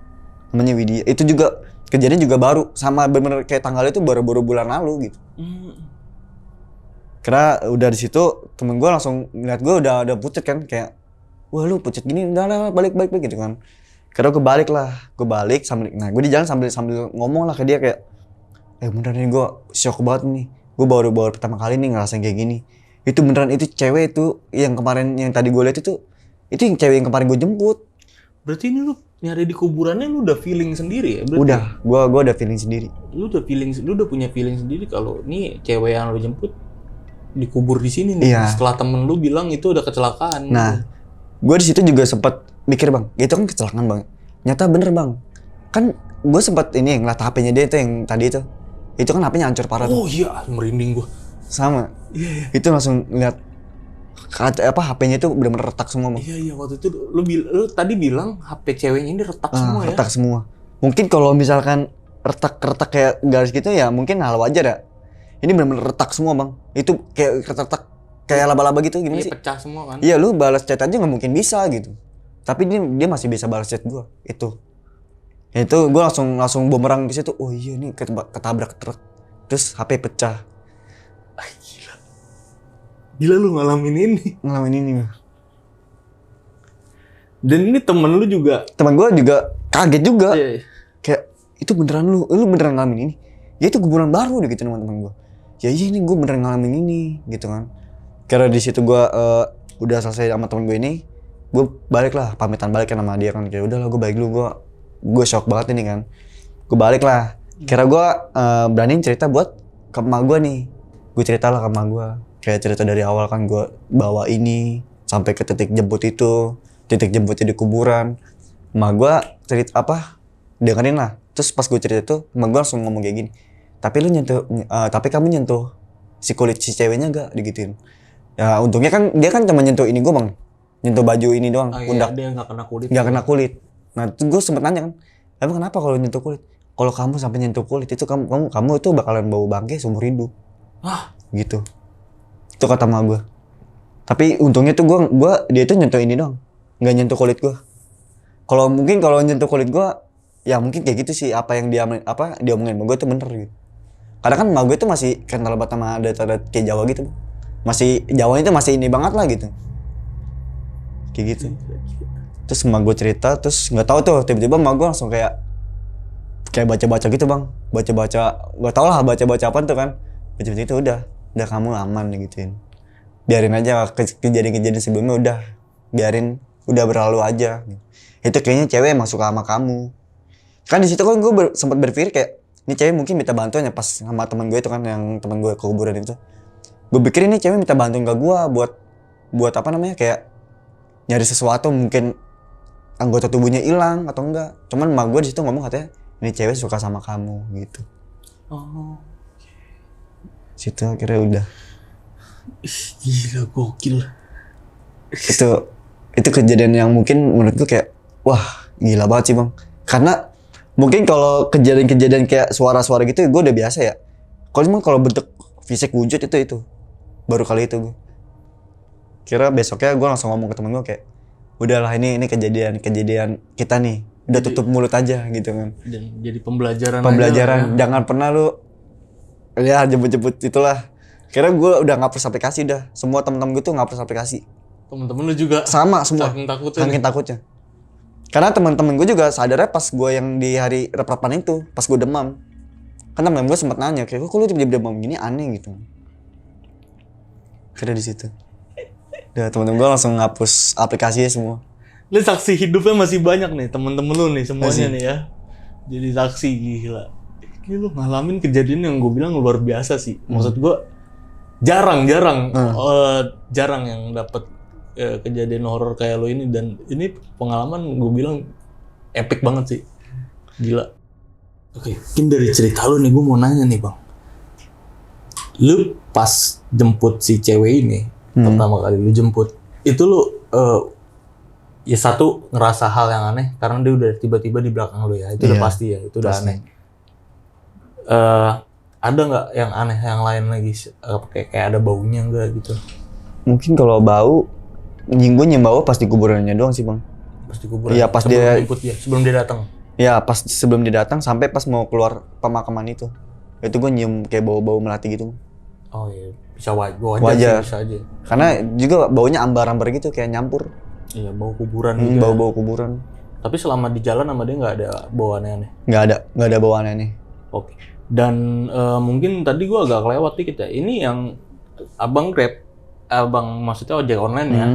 Namanya Widya. Itu juga kejadian juga baru, sama bener-bener kayak tanggalnya itu baru bulan lalu gitu. Karena udah di situ temen gue langsung ngeliat gue udah pucet kan, kayak wah lu pucet gini, udah lah balik gitu kan. Karena gue balik sambil, nah gue di jalan sambil ngomong lah ke dia kayak, beneran nih gue shock banget nih, gue baru pertama kali nih ngerasain kayak gini. Itu beneran, itu cewek itu yang kemarin yang tadi gue lihat itu yang cewek yang kemarin gue jemput. Berarti ini lu nyari di kuburannya lu udah feeling sendiri ya? Berarti Udah, gue udah feeling sendiri. Lu udah punya feeling sendiri kalau nih cewek yang lu jemput dikubur di sini nih. Iya. Setelah temen lu bilang itu udah kecelakaan. Nah, gue di situ juga sempat mikir bang, itu kan kecelakaan bang. Nyata bener bang. Kan gue sempat ini ngeliat HP-nya dia itu yang tadi itu. Itu kan HP-nya hancur parah. Oh iya, merinding gue. Sama. Iya. Itu langsung lihat HP-nya itu bener-bener retak semua bang. Iya, waktu itu lu tadi bilang HP ceweknya ini retak semua ya? Retak semua. Mungkin kalau misalkan retak kayak garis gitu ya mungkin hal wajar ya. Ini bener-bener retak semua bang. Itu kayak retak kayak laba-laba gitu, gimana sih? Pecah semua kan? Iya, lu balas chat aja nggak mungkin bisa gitu. Tapi dia masih bisa balas chat gue. Itu gue langsung bumerang ke situ. Oh iya nih ketabrak truk. Terus HP pecah. Gila lu ngalamin ini. Dan ini temen lu juga. Teman gue juga kaget juga. Iya. Kayak itu beneran lu beneran ngalamin ini? Ya itu kuburan baru deh gitu teman-teman gue. Ya iya ini gue beneran ngalamin ini gitu kan. Karena di situ gue udah selesai sama temen gue ini, gue balik lah, pamitan balik kan sama dia kan. Kayak udahlah gue balik dulu, gue shock banget ini kan. Gue balik lah. Kira gue beraniin cerita buat ke emak gue nih. Gue cerita lah ke emak gue. Kayak cerita dari awal kan gue bawa ini sampai ke titik jemput itu, titik jemputnya di kuburan. Emak gue cerita apa? Dengerin lah. Terus pas gue cerita itu, emak gue langsung ngomong kayak gini. Tapi kamu nyentuh si kulit si ceweknya gak? Digituin. Ya untungnya kan dia kan cuma nyentuh ini gue bang, nyentuh baju ini doang, pundak. Dia nggak kena kulit. Nggak kena kulit. Nah gue sempet nanya kan, emang kenapa kalau nyentuh kulit? Kalau kamu sampai nyentuh kulit itu kamu itu bakalan bau bangke seumur hidup. Ah, gitu. Itu kata emak gue. Tapi untungnya tuh dia itu nyentuh ini doang, nggak nyentuh kulit gue. Kalau nyentuh kulit gue, ya mungkin kayak gitu sih, apa yang dia omongin sama gue tuh bener gitu. Karena kan emak gue tuh masih kental banget sama adat-adat kayak Jawa gitu. Masih Jawa itu masih ini banget lah gitu. Kayak gitu. Terus emak gue cerita, terus nggak tahu tuh tiba-tiba emak gue langsung kayak baca-baca gitu bang, baca-baca, nggak tau lah baca-baca apa tuh kan. Baca-baca itu udah kamu aman gituin. Biarin aja kejadian-kejadian sebelumnya biarin, udah berlalu aja. Itu kayaknya cewek emang suka sama kamu. Kan di situ kan gue sempat berpikir kayak ini cewek mungkin minta bantuan ya pas sama teman gue itu kan, yang teman gue ke kuburan itu. Gue pikir ini cewek minta bantuan ke gue buat apa namanya, kayak nyari sesuatu, mungkin anggota tubuhnya hilang atau enggak. Cuman emak gue di situ ngomong katanya ini cewek suka sama kamu gitu. Oh. Situ akhirnya udah. Gila, gokil. Itu kejadian yang mungkin menurut gue kayak wah gila banget sih bang. Karena mungkin kalau kejadian-kejadian kayak suara-suara gitu gue udah biasa ya. Kalau bentuk fisik wujud itu baru kali itu gue. Kira besoknya gue langsung ngomong ke temen gue kayak udahlah ini kejadian kita nih. Udah tutup mulut aja gitu kan. Jadi pembelajaran aja, jangan pernah lu ya jemput-jemput itulah. Kira gue udah ngapus aplikasi dah. Semua temen-temen gue tuh ngapus aplikasi. Temen-temen lu juga sama semua. Saking takutnya. Karena teman-teman gue juga sadarnya pas gue yang di hari rep-repan itu, pas gue demam. Kan temen gue sempat nanya kayak kok lu tiba-tiba demam gini, aneh gitu. Kira di situ. Udah temen-temen gue langsung ngapus aplikasinya semua. Lu saksi hidupnya masih banyak nih, temen-temen lu nih semuanya masih. Nih ya. Jadi saksi, gila. Ini lu ngalamin kejadian yang gue bilang luar biasa sih. Maksud gue jarang yang dapet kejadian horor kayak lo ini, dan ini pengalaman gue bilang epic banget sih. Gila. Oke, mungkin dari cerita lu nih gue mau nanya nih bang. Lu pas jemput si cewek ini, pertama kali lu jemput, itu lu ya satu ngerasa hal yang aneh karena dia udah tiba-tiba di belakang lu ya. Itu udah pasti ya, itu udah pasti. aneh. Ada nggak yang aneh yang lain lagi? Kayak ada baunya nggak gitu? Mungkin kalau bau, gue nyium bau pas di kuburannya doang sih bang. Pas di kuburan? Iya pas sebelum dia datang? Ya pas sebelum dia datang sampai pas mau keluar pemakaman itu gue nyium kayak bau-bau melati gitu. Oh iya, bisa wajar. Sih, bisa aja. Karena juga baunya ambar-ambar gitu kayak nyampur. Iya, bau kuburan juga. Bau-bau kuburan. Tapi selama di jalan sama dia nggak ada bau aneh-aneh? Nggak ada bau aneh-aneh. Oke. Dan mungkin tadi gua agak kelewat dikit ya. Ini yang abang maksudnya ojek online ya,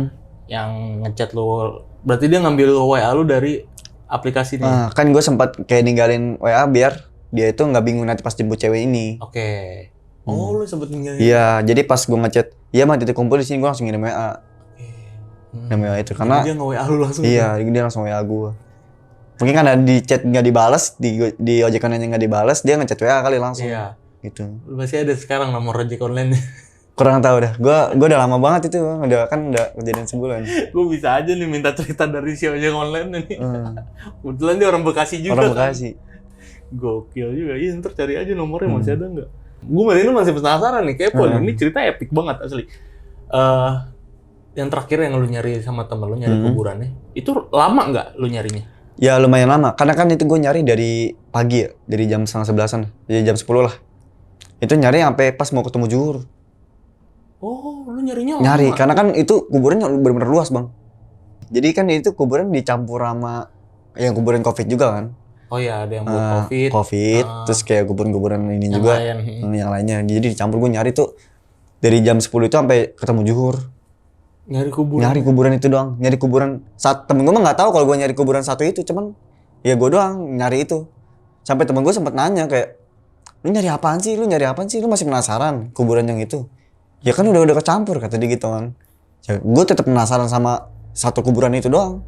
yang ngechat lu. Berarti dia ngambil WA lu dari aplikasi ini. Nah, kan gue sempat kayak ninggalin WA biar dia itu nggak bingung nanti pas jemput cewek ini. Oke. Oh, lu sempet ninggalin? Iya, jadi pas gue ngechat, iya mah titik kumpul di sini, gue langsung ngirim WA. Ngirim WA itu karena dia nge-WA lu langsung. Iya, dia langsung WA gue. Mungkin kan ada di chat nggak dibales, di ojek online nggak dibales, dia ngechat WA kali langsung. Iya. Gitu. Masih ada sekarang nomor ojek online. Kurang tahu dah. Gue udah lama banget itu, udah kejadian sebulan. Gue bisa aja nih minta cerita dari si ojek online nih. Kebetulan dia orang Bekasi juga. Orang Bekasi. Gokil juga. Iya, ntar cari aja nomornya masih ada nggak? Gue masih penasaran nih, kepo. Ini cerita epic banget asli. Yang terakhir yang lu nyari sama temen lu nyari kuburannya, itu lama nggak lu nyarinya? Ya lumayan lama, karena kan itu gue nyari dari pagi ya, dari jam 9:30-an, jadi jam 10 lah. Itu nyari sampai pas mau ketemu Juhur. Oh, lu nyarinya lama? Nyari, karena kan itu kuburannya bener-bener luas bang. Jadi kan itu kuburan dicampur sama yang kuburan Covid juga kan. Oh iya, ada yang buat Covid, terus kayak kuburan-kuburan ini yang juga, lain. yang lainnya. Jadi dicampur, gue nyari tuh dari jam 10 itu sampai ketemu Juhur. Nyari kuburan? Nyari kuburan itu doang, nyari kuburan. Temen gue mah nggak tahu kalau gue nyari kuburan satu itu, cuman ya gue doang nyari itu. Sampai temen gue sempet nanya kayak, lu nyari apaan sih? Lu masih penasaran kuburan yang itu? Ya kan udah kecampur kata dia gitu kan. Ya, gue tetap penasaran sama satu kuburan itu doang.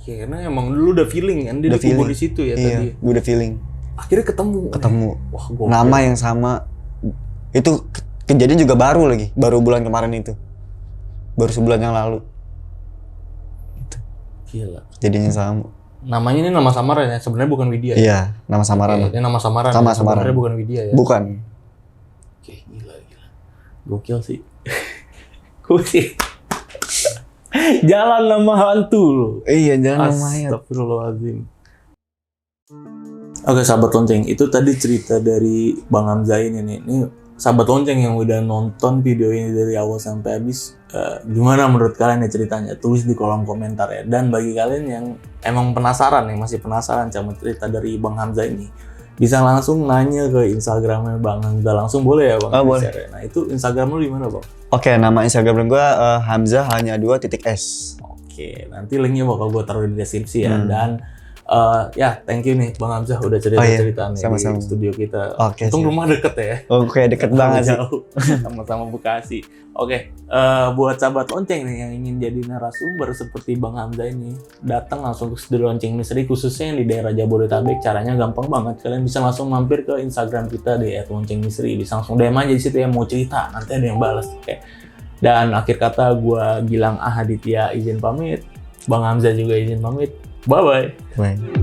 Ya karena emang lu udah feeling kan, dia dikubur di situ ya tadi. Iya, gue udah feeling. Akhirnya ketemu. Wah, nama yang sama. Itu kejadian juga baru bulan kemarin itu. Baru sebulan yang lalu. Gila. Jadinya sama. Namanya ini nama samaran ya, sebenarnya bukan Widya. Iya, nama samaran. Ini nama samaran. Sama samaran. Sebenarnya bukan Widya ya. Bukan. Oke, gila. Gokil sih. Gokil. Jalan nama hantu loh. Iya, jangan mayat. Astagfirullahaladzim. Oke, sahabat lonceng, itu tadi cerita dari Bang Hamzah ini nih. Ini sahabat lonceng yang udah nonton video ini dari awal sampai habis, gimana menurut kalian ya ceritanya? Tulis di kolom komentar ya. Dan bagi kalian yang emang penasaran, yang masih penasaran sama cerita dari Bang Hamzah ini, bisa langsung nanya ke Instagramnya Bang Hamzah. Langsung boleh ya Bang? Oh, boleh. Nah itu Instagram lu di mana Bang? Oke, nama Instagram gue Hamzah hanya 2.s. Oke, nanti linknya bakal gue taruh di deskripsi ya. Dan ya, thank you nih Bang Hamzah udah cerita-cerita nih sama-sama. di studio kita. Oke, Untung siap. rumah deket ya. Oke, deket banget sih. Jauh. Sama-sama Bekasi. Oke, buat sahabat lonceng nih yang ingin jadi narasumber seperti Bang Hamzah ini, datang langsung ke studio Lonceng Misteri khususnya yang di daerah Jabodetabek. Caranya gampang banget. Kalian bisa langsung mampir ke Instagram kita di @loncengmisteri. Bisa langsung DM aja di situ ya, mau cerita, nanti ada yang balas. Oke. Dan akhir kata gue Gilang Ahaditya izin pamit. Bang Hamzah juga izin pamit. Bye-bye. Bye.